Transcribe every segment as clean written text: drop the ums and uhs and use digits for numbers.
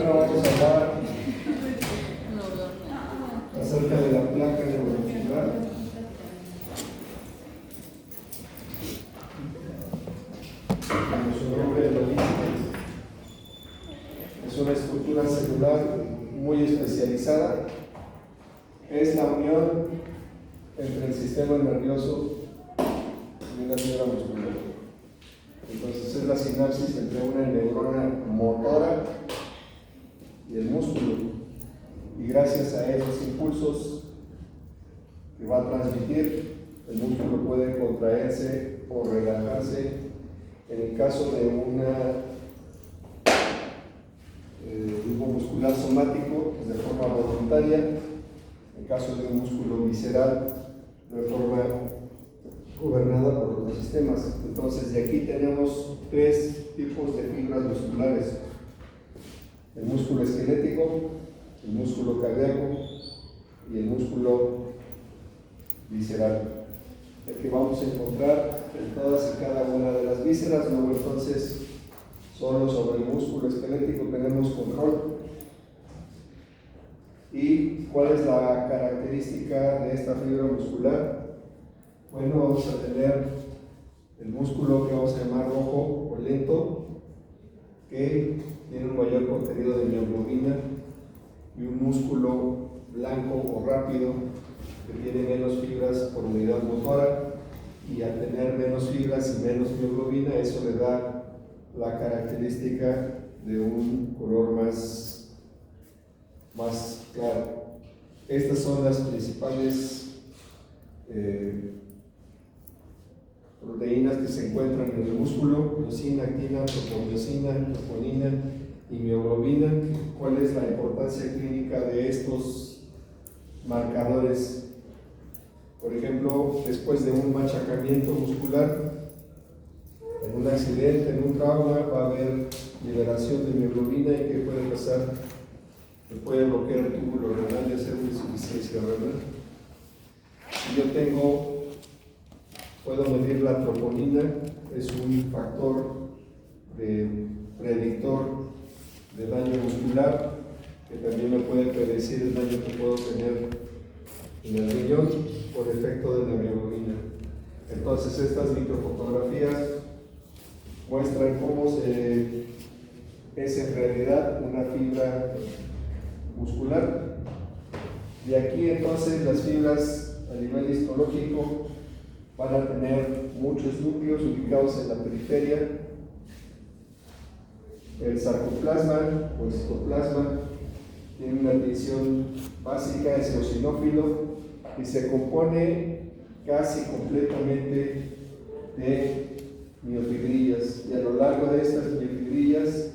ahora vamos a hablar acerca de la placa neuromuscular. Como su nombre lo dice, es una estructura celular muy especializada. Es la unión entre el sistema nervioso y una fibra muscular. Entonces es la sinapsis entre una neurona motora y el músculo. Y gracias a esos impulsos que va a transmitir, el músculo puede contraerse o relajarse. En el caso de grupo muscular somático, de forma voluntaria. En caso de un músculo visceral, de forma gobernada por otros sistemas. Entonces, de aquí tenemos tres tipos de fibras musculares: el músculo esquelético, el músculo cardíaco y el músculo visceral, el que vamos a encontrar en todas y cada una de las vísceras. Luego, entonces, solo sobre el músculo esquelético tenemos control. ¿Y cuál es la característica de esta fibra muscular? Bueno, vamos a tener el músculo que vamos a llamar rojo o lento, que tiene un mayor contenido de mioglobina, y un músculo blanco o rápido, que tiene menos fibras por unidad motora, y al tener menos fibras y menos mioglobina, eso le da la característica de un color más claro. Estas son las principales proteínas que se encuentran en el músculo: miosina, actina, tropomiosina, troponina y mioglobina. ¿Cuál es la importancia clínica de estos marcadores? Por ejemplo, después de un machacamiento muscular, en un accidente, en un trauma, va a haber liberación de mioglobina. ¿Y qué puede pasar? Que puede bloquear el túbulo renal y hacer una insuficiencia renal. Si yo puedo medir la troponina, es un factor predictor de daño muscular, que también me puede predecir el daño que puedo tener en el riñón por efecto de la mioglobina. Entonces, estas microfotografías muestran cómo es en realidad una fibra muscular. De aquí, entonces, las fibras a nivel histológico van a tener muchos núcleos ubicados en la periferia. El sarcoplasma o citoplasma tiene una división básica, es eosinófilo, y se compone casi completamente de miofibrillas, y a lo largo de estas miofibrillas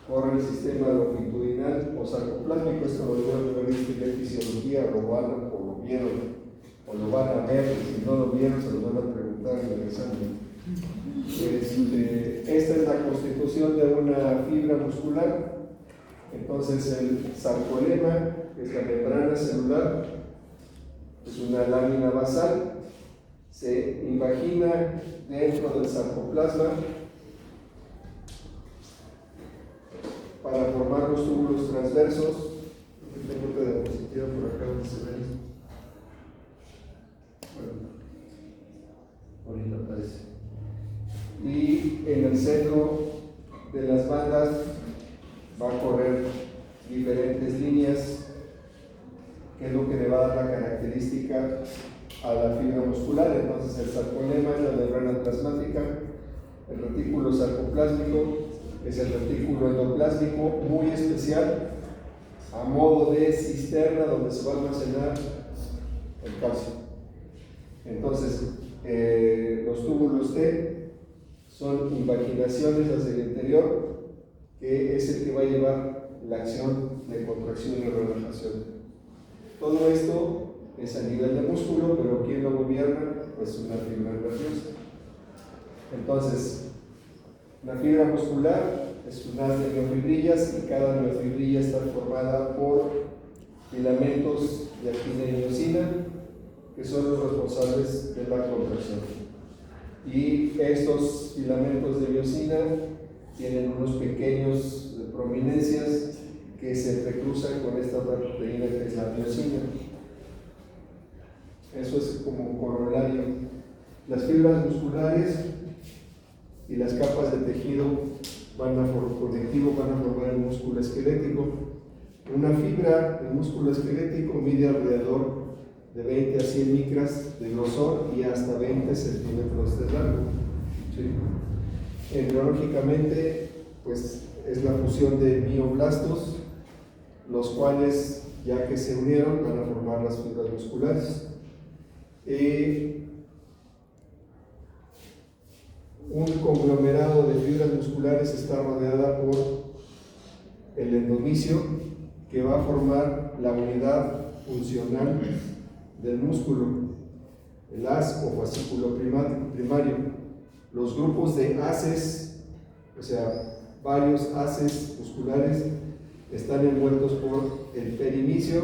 corre el sistema longitudinal o sarcoplásmico. Esto lo deben haber visto ya en fisiología, o lo vieron, o lo van a ver, y si no lo vieron se lo van a preguntar en el examen. Esta es la constitución de una fibra muscular. Entonces, el sarcolema, que es la membrana celular, es una lámina basal, se invagina dentro del sarcoplasma para formar los túbulos transversos. Tengo una diapositiva por acá donde se ven. Bueno, ahorita aparece. Y en el centro de las bandas va a correr diferentes líneas, que es lo que le va a dar la característica a la fibra muscular. Entonces, el sarcolema es la membrana plasmática, el retículo sarcoplásmico es el retículo endoplásmico, muy especial, a modo de cisterna donde se va a almacenar el calcio. Entonces, los túbulos T son invaginaciones hacia el interior, que es el que va a llevar la acción de contracción y relajación. Todo esto es a nivel de músculo, pero ¿quién lo gobierna? Pues una fibra nerviosa. Entonces, la fibra muscular es un haz de miofibrillas, y cada miofibrilla está formada por filamentos de actina y miosina, que son los responsables de la contracción. Y estos filamentos de miosina tienen unos pequeños prominencias que se entrecruzan con esta otra proteína que es la miosina. Eso es como corolario. Las fibras musculares y las capas de tejido conectivo van a formar el músculo esquelético. Una fibra del músculo esquelético mide alrededor de 20 a 100 micras de grosor y hasta 20 centímetros de largo. ¿Sí? Embriológicamente, pues es la fusión de mioblastos, los cuales, ya que se unieron, van a formar las fibras musculares. Un conglomerado de fibras musculares está rodeada por el endomisio, que va a formar la unidad funcional del músculo, el haz o fascículo primario. Los grupos de haces, o sea, varios haces musculares, están envueltos por el perimisio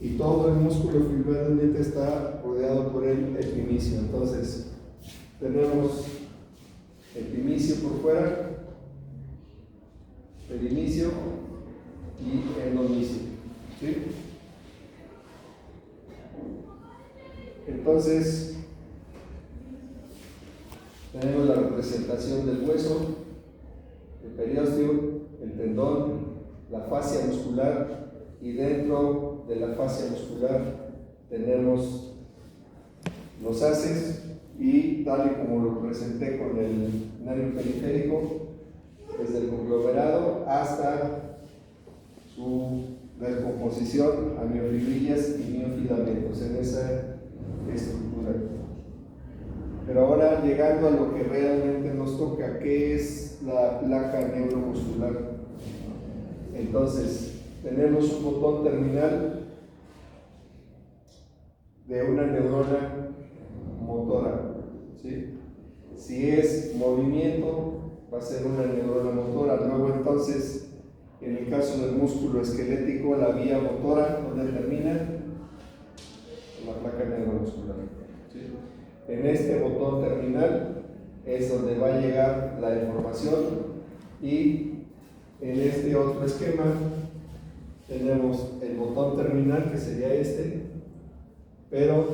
y todo el músculo finalmente está rodeado por el epimicio. Entonces, tenemos epimicio por fuera, perimisio y endomisio. ¿Sí? Entonces, tenemos la representación del hueso, el periósteo, el tendón, la fascia muscular, y dentro de la fascia muscular tenemos los haces, y tal y como lo presenté con el nervio periférico, desde el conglomerado hasta su descomposición a miofibrillas y miofilamentos en esa estructura. Pero ahora, llegando a lo que realmente nos toca, ¿qué es la placa neuromuscular? Entonces, tenemos un botón terminal de una neurona motora, ¿sí? Si es movimiento, va a ser una neurona motora. Luego, entonces, en el caso del músculo esquelético, la vía motora, ¿dónde termina? La placa neuromuscular, ¿sí? En este botón terminal es donde va a llegar la información, y en este otro esquema tenemos el botón terminal, que sería este, pero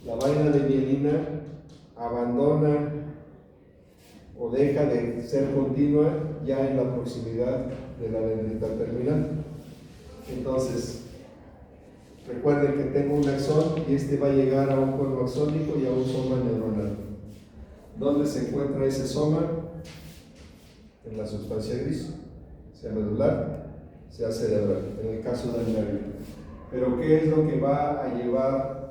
la vaina de mielina abandona o deja de ser continua ya en la proximidad de la dendrita terminal. Entonces, recuerden que tengo un axón y este va a llegar a un cono axónico y a un soma neuronal. ¿Dónde se encuentra ese soma? En la sustancia gris, sea medular, sea cerebral, en el caso del nervio. Pero ¿qué es lo que va a llevar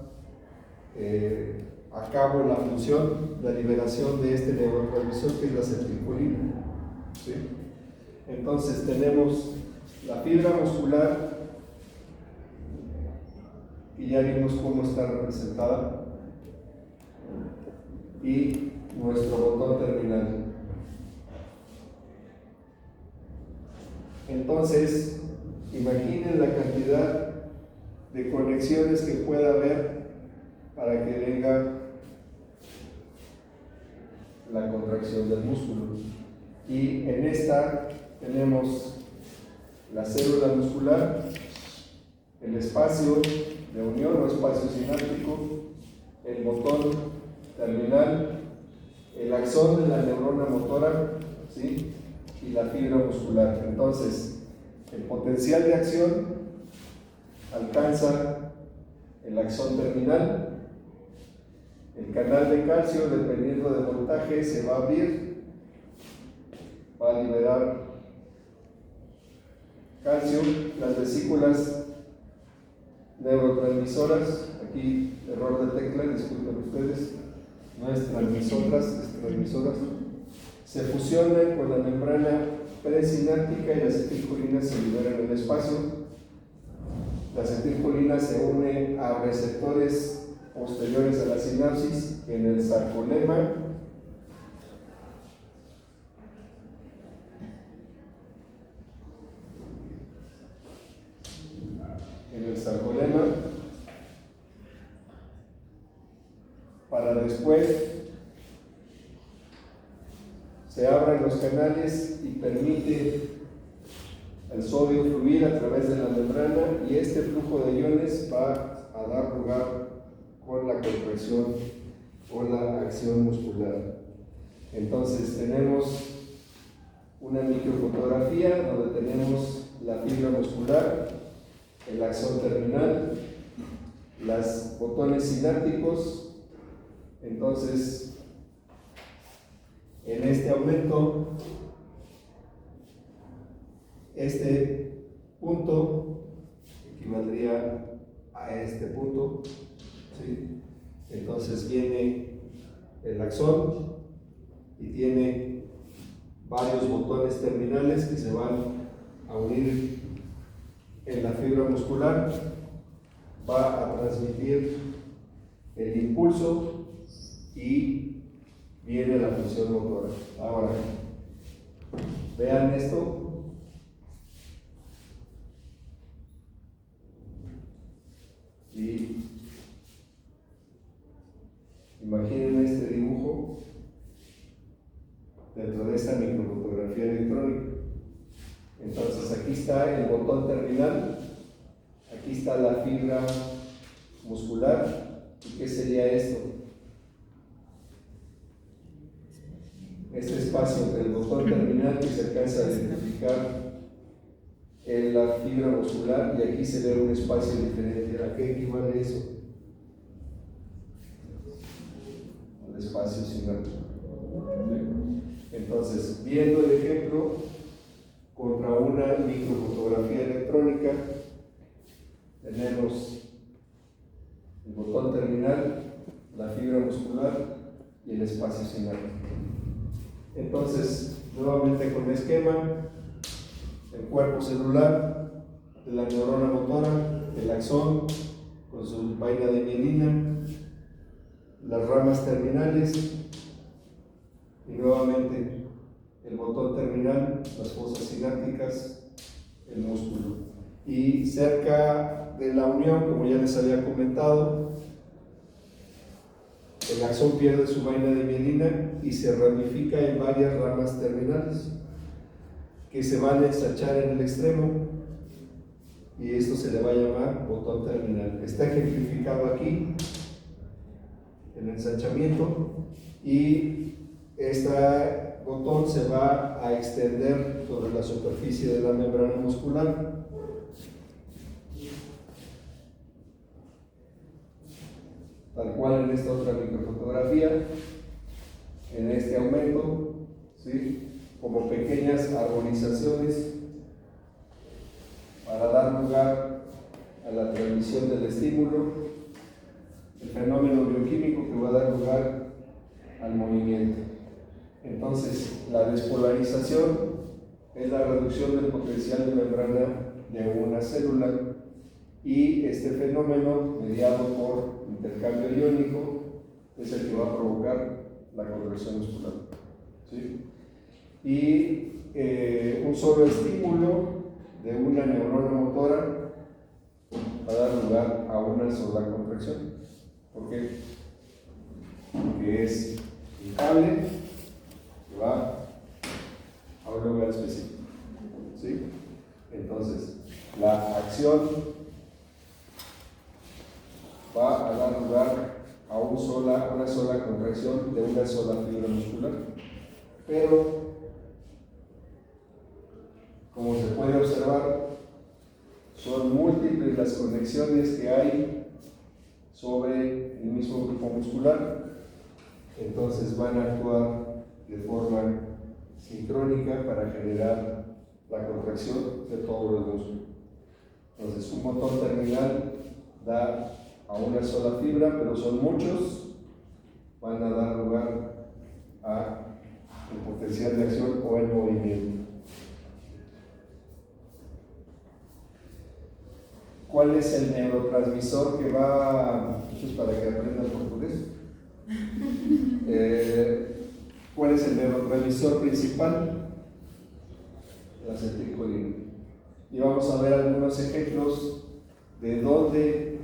a cabo la función, la liberación de este neurotransmisor, que es la acetilcolina? ¿Sí? Entonces tenemos la fibra muscular, y ya vimos cómo está representada, y nuestro botón terminal. Entonces, imaginen la cantidad de conexiones que pueda haber para que venga la contracción del músculo. Y en esta tenemos la célula muscular, el espacio de unión o espacio sináptico, el botón terminal, el axón de la neurona motora, ¿sí? Y la fibra muscular. Entonces, el potencial de acción alcanza el axón terminal. El canal de calcio, dependiendo del voltaje, se va a abrir, va a liberar calcio. Las vesículas neurotransmisoras, aquí error de tecla, disculpen ustedes, no es transmisoras, es transmisoras, se fusionan con la membrana presináptica y la acetilcolina se libera en el espacio. La acetilcolina se une a receptores posteriores a la sinapsis en el sarcolema, para después se abran los canales y permite el sodio fluir a través de la membrana y este flujo de iones va a dar lugar con la contracción o la acción muscular. Entonces tenemos una microfotografía donde tenemos la fibra muscular, el axón terminal, los botones sinápticos. Entonces, en este aumento, este punto equivaldría a este punto, ¿sí? Entonces viene el axón y tiene varios botones terminales que se van a unir en la fibra muscular, va a transmitir el impulso y viene la función motora. Ahora, vean esto. Y imaginen este dibujo dentro de esta microfotografía electrónica. Entonces aquí está el botón terminal, aquí está la fibra muscular. ¿Y qué sería esto? Este espacio entre el botón terminal que se alcanza a identificar en la fibra muscular y aquí se ve un espacio diferente. ¿A qué equivale eso? Al espacio sináptico. Entonces, viendo el ejemplo contra una microfotografía electrónica, tenemos el botón terminal, la fibra muscular y el espacio sináptico. Entonces, nuevamente con el esquema, el cuerpo celular de la neurona motora, el axón con su vaina de mielina, las ramas terminales y nuevamente el botón terminal, las fosas sinápticas, el músculo. Y cerca de la unión, como ya les había comentado, el axón pierde su vaina de mielina y se ramifica en varias ramas terminales que se van a ensanchar en el extremo y esto se le va a llamar botón terminal. Está ejemplificado aquí el ensanchamiento y este botón se va a extender sobre la superficie de la membrana muscular. Tal cual en esta otra microfotografía, en este aumento, ¿sí? Como pequeñas arborizaciones para dar lugar a la transmisión del estímulo, el fenómeno bioquímico que va a dar lugar al movimiento. Entonces, la despolarización es la reducción del potencial de membrana de una célula y este fenómeno, mediado por intercambio iónico, es el que va a provocar la contracción muscular. ¿Sí? Y un solo estímulo de una neurona motora va a dar lugar a una sola contracción. ¿Por qué? Porque es un cable que va a un lugar específico. ¿Sí? Entonces, la acción va a dar lugar a una sola contracción de una sola fibra muscular. Pero, como se puede observar, son múltiples las conexiones que hay sobre el mismo grupo muscular. Entonces van a actuar de forma sincrónica para generar la contracción de todo el músculo. Entonces, un botón terminal da a una sola fibra, pero son muchos, van a dar lugar a el potencial de acción o el movimiento. ¿Cuál es el neurotransmisor que va? Esto es para que aprendan portugués. ¿Cuál es el neurotransmisor principal? La acetilcolina. Y vamos a ver algunos ejemplos de dónde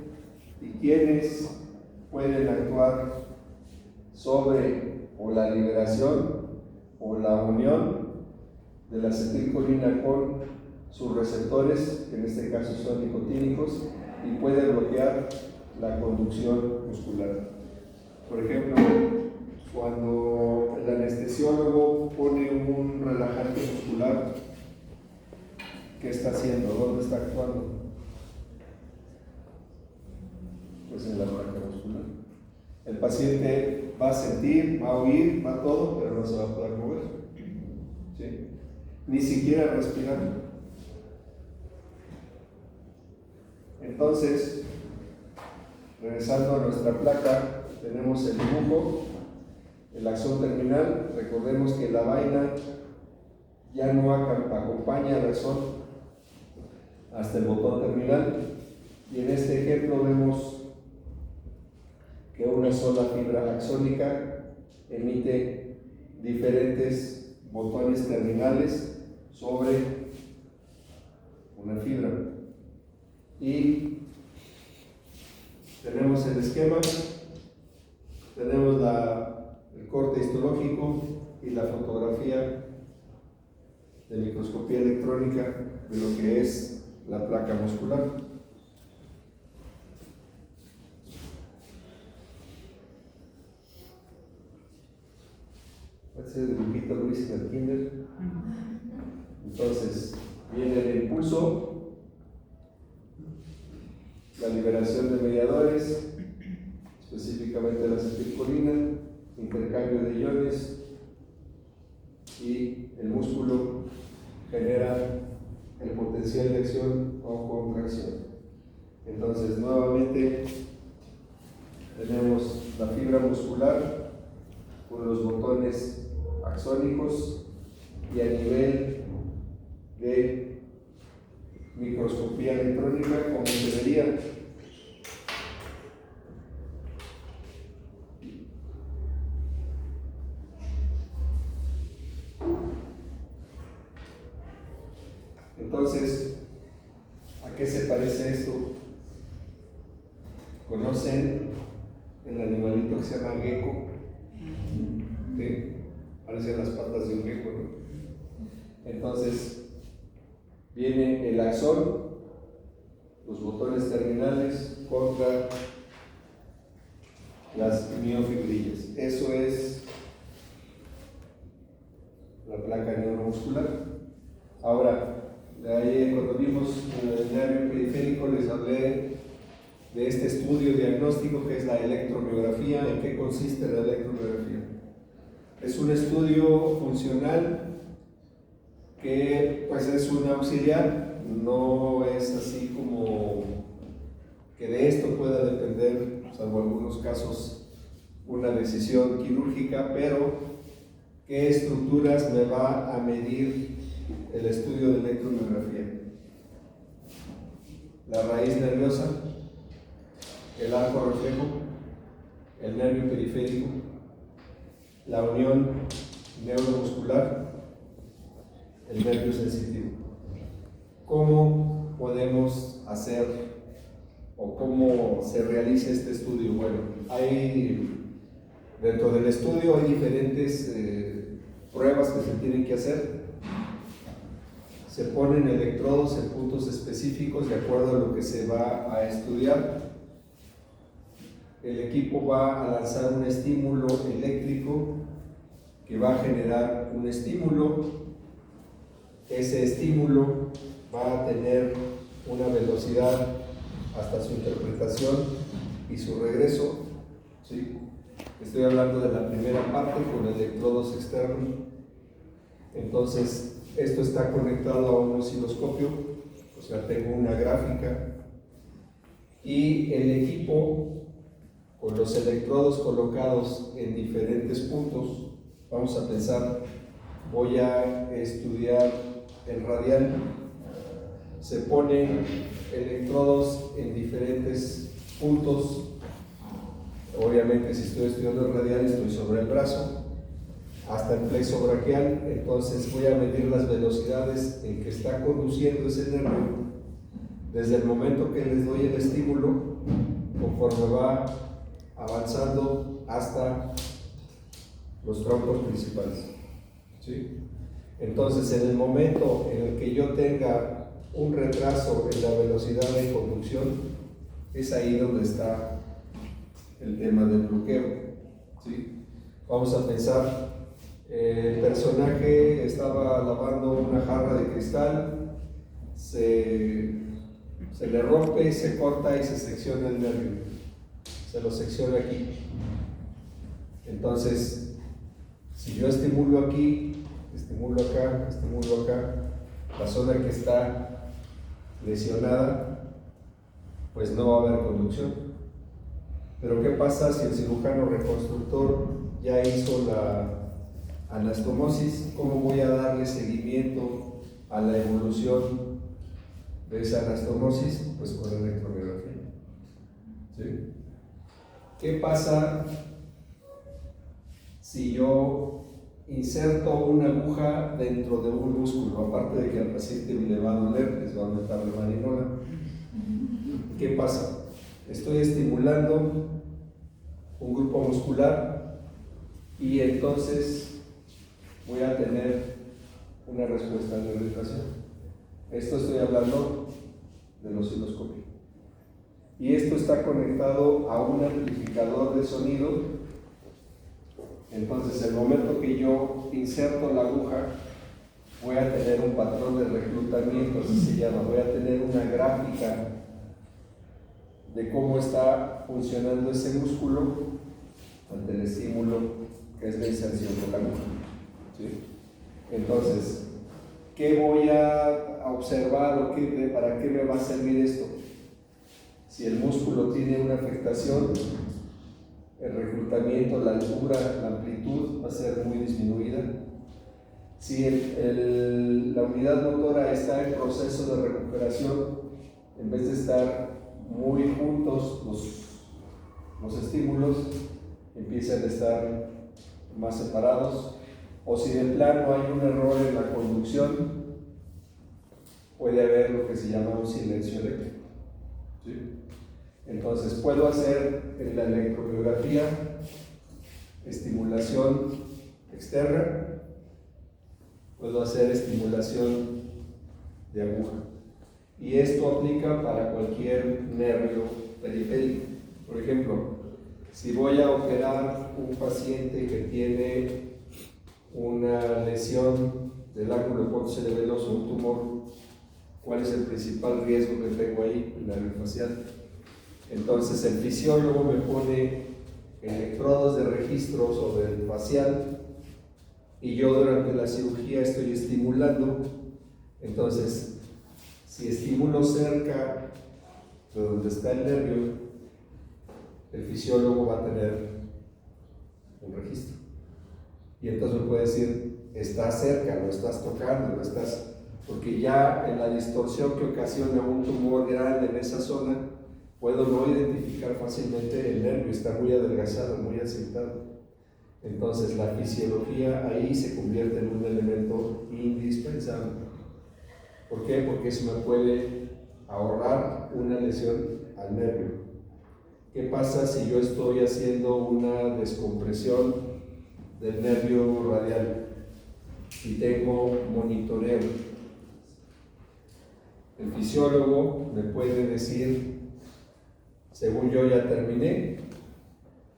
y quiénes pueden actuar sobre o la liberación o la unión de la acetilcolina con sus receptores, que en este caso son nicotínicos, y puede bloquear la conducción muscular. Por ejemplo, cuando el anestesiólogo pone un relajante muscular, ¿qué está haciendo? ¿Dónde está actuando? Pues en la placa muscular. El paciente va a sentir, va a oír, va a todo, pero no se va a poder mover. ¿Sí? Ni siquiera respirar. Entonces, regresando a nuestra placa, tenemos el dibujo, el axón terminal. Recordemos que la vaina ya no acompaña al axón hasta el botón terminal, y en este ejemplo vemos que una sola fibra axónica emite diferentes botones terminales sobre una fibra. Y tenemos el esquema, tenemos el corte histológico y la fotografía de microscopía electrónica de lo que es la placa muscular. Ese dibujito lo hice en el kinder. Entonces viene el impulso, la liberación de mediadores, específicamente la acetilcolina, intercambio de iones, y el músculo genera el potencial de acción o contracción. Entonces nuevamente tenemos la fibra muscular con los botones axónicos, y a nivel de microscopía electrónica, como se vería. Entonces, ¿a qué se parece esto? ¿Conocen el animalito que se llama gecko? ¿Sí? Parecen las patas de un gecko, ¿no? Entonces, viene el axón, los botones terminales contra las miofibrillas. Eso es la placa neuromuscular. Ahora, de ahí cuando vimos el nervio periférico les hablé de este estudio diagnóstico que es la electromiografía. ¿En qué consiste la electromiografía? Es un estudio funcional que pues es un auxiliar, no es así como que de esto pueda depender, salvo algunos casos, una decisión quirúrgica, pero ¿qué estructuras me va a medir el estudio de electromiografía? La raíz nerviosa, el arco reflejo, el nervio periférico, la unión neuromuscular, el nervio sensitivo. ¿Cómo podemos hacer o cómo se realiza este estudio? Bueno, dentro del estudio hay diferentes pruebas que se tienen que hacer. Se ponen electrodos en puntos específicos de acuerdo a lo que se va a estudiar. El equipo va a lanzar un estímulo eléctrico que va a generar un estímulo. Ese estímulo va a tener una velocidad hasta su interpretación y su regreso. ¿Sí? Estoy hablando de la primera parte con electrodos externos. Entonces, esto está conectado a un osciloscopio, o sea, tengo una gráfica, y el equipo con los electrodos colocados en diferentes puntos. Vamos a pensar, voy a estudiar el radial. Se ponen electrodos en diferentes puntos. Obviamente, si estoy estudiando el radial, estoy sobre el brazo hasta el plexo braquial. Entonces voy a medir las velocidades en que está conduciendo ese nervio desde el momento que les doy el estímulo, conforme va avanzando hasta los troncos principales. ¿Sí? Entonces, en el momento en el que yo tenga un retraso en la velocidad de conducción, es ahí donde está el tema del bloqueo, ¿sí? Vamos a pensar, el personaje estaba lavando una jarra de cristal, se le rompe, se corta y se secciona el nervio, se lo secciona aquí. Entonces, si yo estimulo aquí, estimulo acá, la zona que está lesionada, pues no va a haber conducción. Pero ¿qué pasa si el cirujano reconstructor ya hizo la anastomosis? ¿Cómo voy a darle seguimiento a la evolución de esa anastomosis? Pues con electromiografía, ¿sí? ¿Qué pasa si yo inserto una aguja dentro de un músculo? Aparte de que al paciente le va a doler, les va a aumentar la marinola. ¿Qué pasa? Estoy estimulando un grupo muscular y entonces voy a tener una respuesta de irritación. Esto estoy hablando del osciloscopio. Y esto está conectado a un amplificador de sonido. Entonces, el momento que yo inserto la aguja, voy a tener un patrón de reclutamiento, así se llama. Voy a tener una gráfica de cómo está funcionando ese músculo ante el estímulo que es la inserción de la aguja, ¿sí? Entonces, ¿qué voy a observar o para qué me va a servir esto? Si el músculo tiene una afectación, el reclutamiento, la altura, la amplitud va a ser muy disminuida. Si la unidad motora está en proceso de recuperación, en vez de estar muy juntos los estímulos, empiezan a estar más separados. O si de plano hay un error en la conducción, puede haber lo que se llama un silencio eléctrico, ¿sí? Entonces puedo hacer en la electromiografía estimulación externa, puedo hacer estimulación de aguja, y esto aplica para cualquier nervio periférico. Por ejemplo, si voy a operar un paciente que tiene una lesión del ángulo pontocerebeloso, un tumor, ¿cuál es el principal riesgo que tengo ahí? El nervio facial. Entonces el fisiólogo me pone electrodos de registro sobre el facial y yo durante la cirugía estoy estimulando. Entonces, si estimulo cerca de donde está el nervio, el fisiólogo va a tener un registro. Y entonces me puede decir, estás cerca, lo estás tocando, lo estás... Porque ya en la distorsión que ocasiona un tumor grande en esa zona, puedo no identificar fácilmente el nervio, está muy adelgazado, muy asentado. Entonces la fisiología ahí se convierte en un elemento indispensable. ¿Por qué? Porque eso me puede ahorrar una lesión al nervio. ¿Qué pasa si yo estoy haciendo una descompresión del nervio radial y tengo monitoreo? El fisiólogo me puede decir, según yo ya terminé,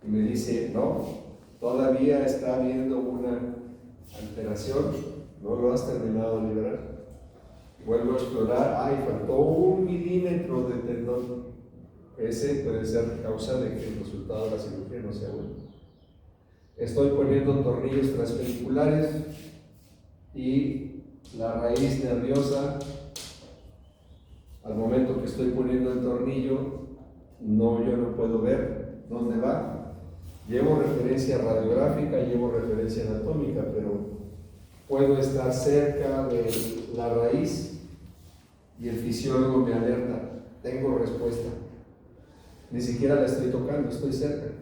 y me dice, no, todavía está habiendo una alteración, no lo has terminado de liberar. Vuelvo a explorar, ay, faltó 1 milímetro de tendón. Ese puede ser causa de que el resultado de la cirugía no sea bueno. Estoy poniendo tornillos transpeniculares y la raíz nerviosa, al momento que estoy poniendo el tornillo, yo no puedo ver dónde va. Llevo referencia radiográfica, llevo referencia anatómica, pero puedo estar cerca de la raíz y el fisiólogo me alerta, tengo respuesta. Ni siquiera la estoy tocando, estoy cerca.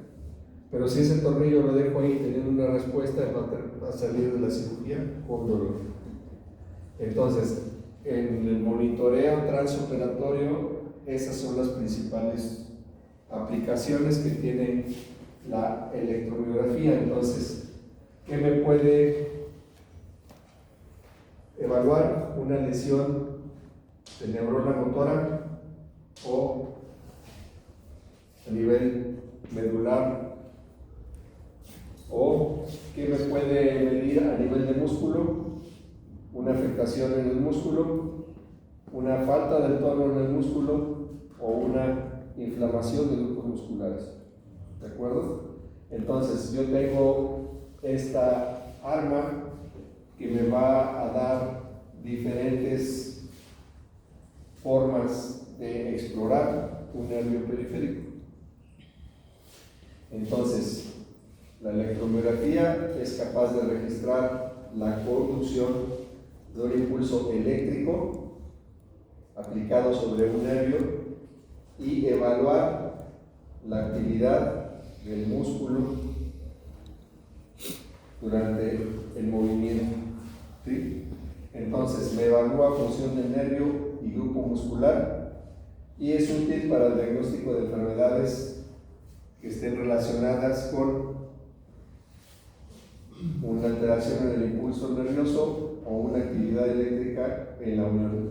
Pero si ese tornillo lo dejo ahí teniendo una respuesta, va a salir de la cirugía con dolor. Entonces, en el monitoreo transoperatorio, esas son las principales aplicaciones que tiene la electromiografía. Entonces, ¿qué me puede evaluar? Una lesión de neurona motora o a nivel medular, o que me puede medir a nivel de músculo, una afectación en el músculo, una falta de tono en el músculo o una inflamación de grupos musculares. ¿De acuerdo? Entonces yo tengo esta arma que me va a dar diferentes formas de explorar un nervio periférico. Entonces, la electromiografía es capaz de registrar la conducción de un impulso eléctrico aplicado sobre un nervio y evaluar la actividad del músculo durante el movimiento. ¿Sí? Entonces, me evalúa función del nervio y grupo muscular y es útil para el diagnóstico de enfermedades que estén relacionadas con una alteración en el impulso nervioso o una actividad eléctrica en la unión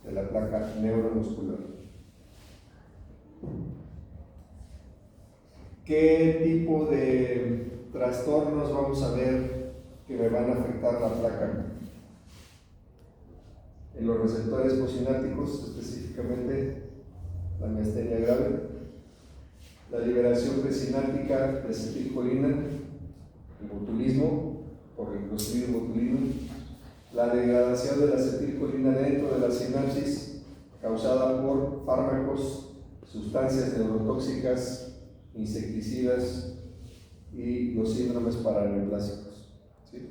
de la placa neuromuscular. ¿Qué tipo de trastornos vamos a ver que me van a afectar la placa? En los receptores postsinápticos, específicamente la miastenia grave, la liberación presináptica de acetilcolina, el botulismo por el clostridio botulino, la degradación de la acetilcolina dentro de la sinapsis causada por fármacos, sustancias neurotóxicas, insecticidas y los síndromes paraneoplásicos. ¿Sí?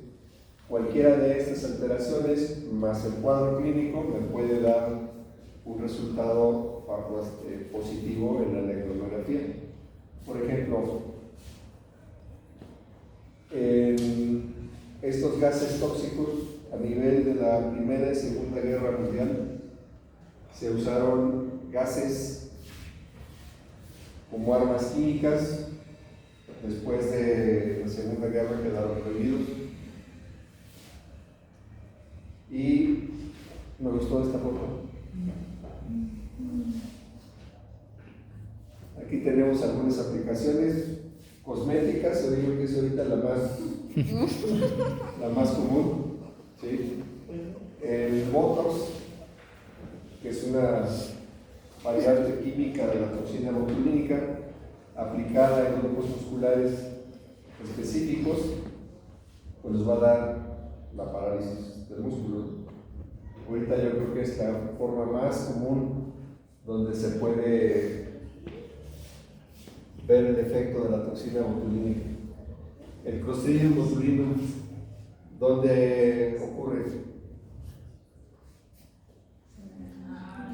Cualquiera de estas alteraciones más el cuadro clínico me puede dar un resultado positivo en la electromiografía. Por ejemplo, en estos gases tóxicos a nivel de la Primera y Segunda Guerra Mundial se usaron gases como armas químicas. Después de la Segunda Guerra quedaron prohibidos. Y me gustó esta foto. Aquí tenemos algunas aplicaciones cosméticas, yo digo que es ahorita la más común, ¿sí? El Botox, que es una variante química de la toxina botulínica aplicada en grupos musculares específicos, pues nos va a dar la parálisis del músculo. Ahorita yo creo que es la forma más común donde se puede ver el efecto de la toxina botulínica. El clostridium botulinum, ¿dónde ocurre?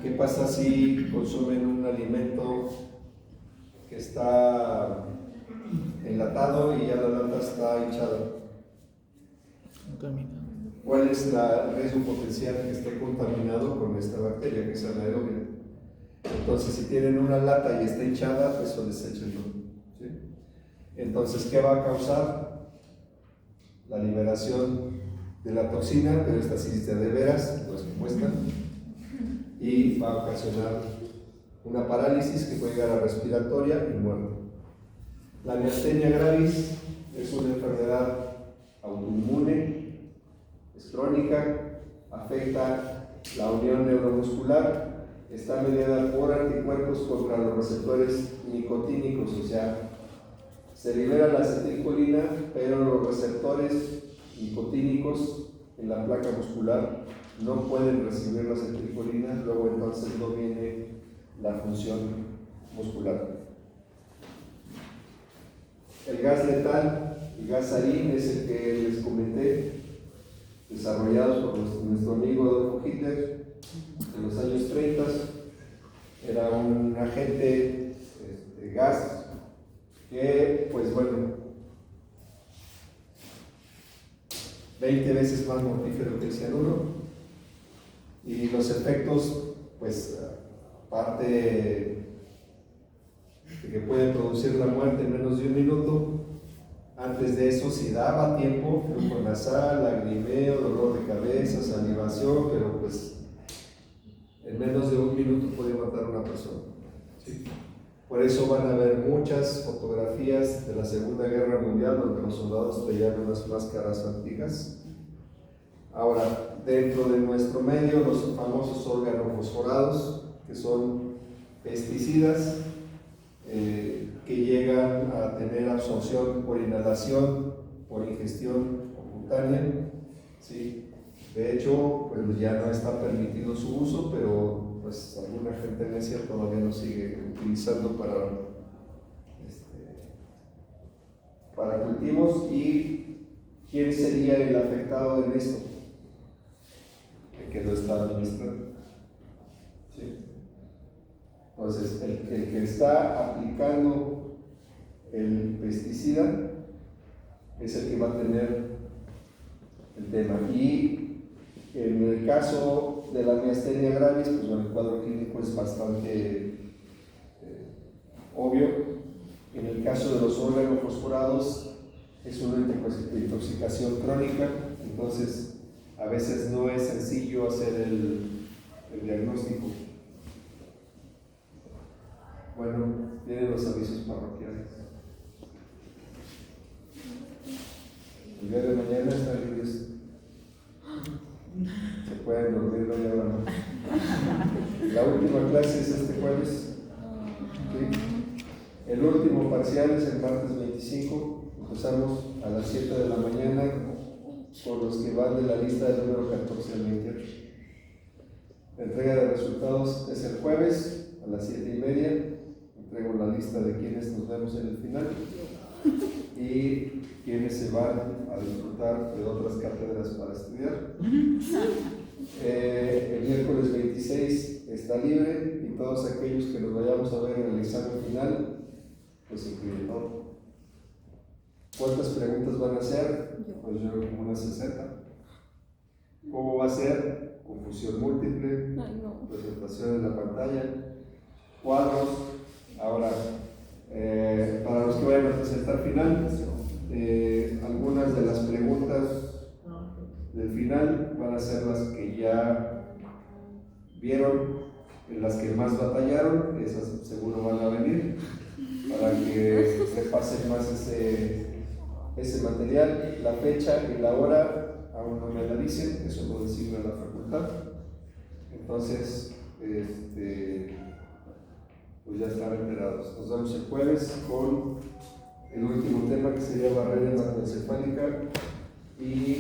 ¿Qué pasa si consumen un alimento que está enlatado y ya la lata está hinchada? ¿Cuál es el riesgo potencial que esté contaminado con esta bacteria, que es anaerobia? Entonces, si tienen una lata y está hinchada, pues eso deséchenlo. ¿Sí? Entonces, ¿qué va a causar? La liberación de la toxina, pero esta sí es de veras, no es compuesta, y va a ocasionar una parálisis que puede llegar a respiratoria y muerte. La miastenia gravis es una enfermedad autoinmune, es crónica, afecta la unión neuromuscular, está mediada por anticuerpos contra los receptores nicotínicos, o sea, se libera la acetilcolina, pero los receptores nicotínicos en la placa muscular no pueden recibir la acetilcolina, luego entonces no viene la función muscular. El gas letal, el gas sarín, es el que les comenté, desarrollado por nuestro amigo Adolf Hitler en los años 30. Era un agente gas que, pues bueno, 20 veces más mortífero que el cianuro, y los efectos, pues aparte de que pueden producir la muerte en menos de un minuto, antes de eso, si daba tiempo, flujo nasal, lagrimeo, dolor de cabeza, salivación, pero pues En menos de un minuto puede matar a una persona. ¿Sí? Por eso van a ver muchas fotografías de la Segunda Guerra Mundial donde los soldados traían unas máscaras antiguas. Ahora, dentro de nuestro medio, los famosos organofosforados, que son pesticidas que llegan a tener absorción por inhalación, por ingestión cutánea, ¿sí? De hecho, pues ya no está permitido su uso, pero pues alguna gente necia todavía lo sigue utilizando para cultivos. ¿Y quién sería el afectado en esto? El que lo está administrando. ¿Sí? Entonces, el que está aplicando el pesticida es el que va a tener el tema. Y en el caso de la miastenia gravis, pues bueno, el cuadro clínico es bastante obvio. En el caso de los organofosforados, es una intoxicación crónica, entonces a veces no es sencillo hacer el diagnóstico. Bueno, tienen los avisos parroquiales. El día de mañana están libres. Se pueden dormir media hora más. La última clase es este jueves. ¿Sí? El último parcial es el martes 25. Empezamos a las 7 de la mañana por los que van de la lista del número 14 al 28. La entrega de resultados es el jueves a las 7:30. Entrego la lista de quienes nos vemos en el final y quienes se van a disfrutar de otras cátedras para estudiar. El miércoles 26 está libre y todos aquellos que nos vayamos a ver en el examen final, pues incluye todo. ¿Cuántas preguntas van a hacer? Pues yo creo como unas 60. ¿Cómo va a ser? Confusión múltiple, presentación en la pantalla, cuadros. Ahora, para los que vayan a presentar final, algunas de las preguntas del final van a ser las que ya vieron, en las que más batallaron, esas seguro van a venir, para que repasen más ese material. La fecha y la hora aún no me la dicen, eso lo designa la facultad. Entonces, pues ya están enterados. Nos vemos el jueves con el último tema, que sería barrera hematoencefálica y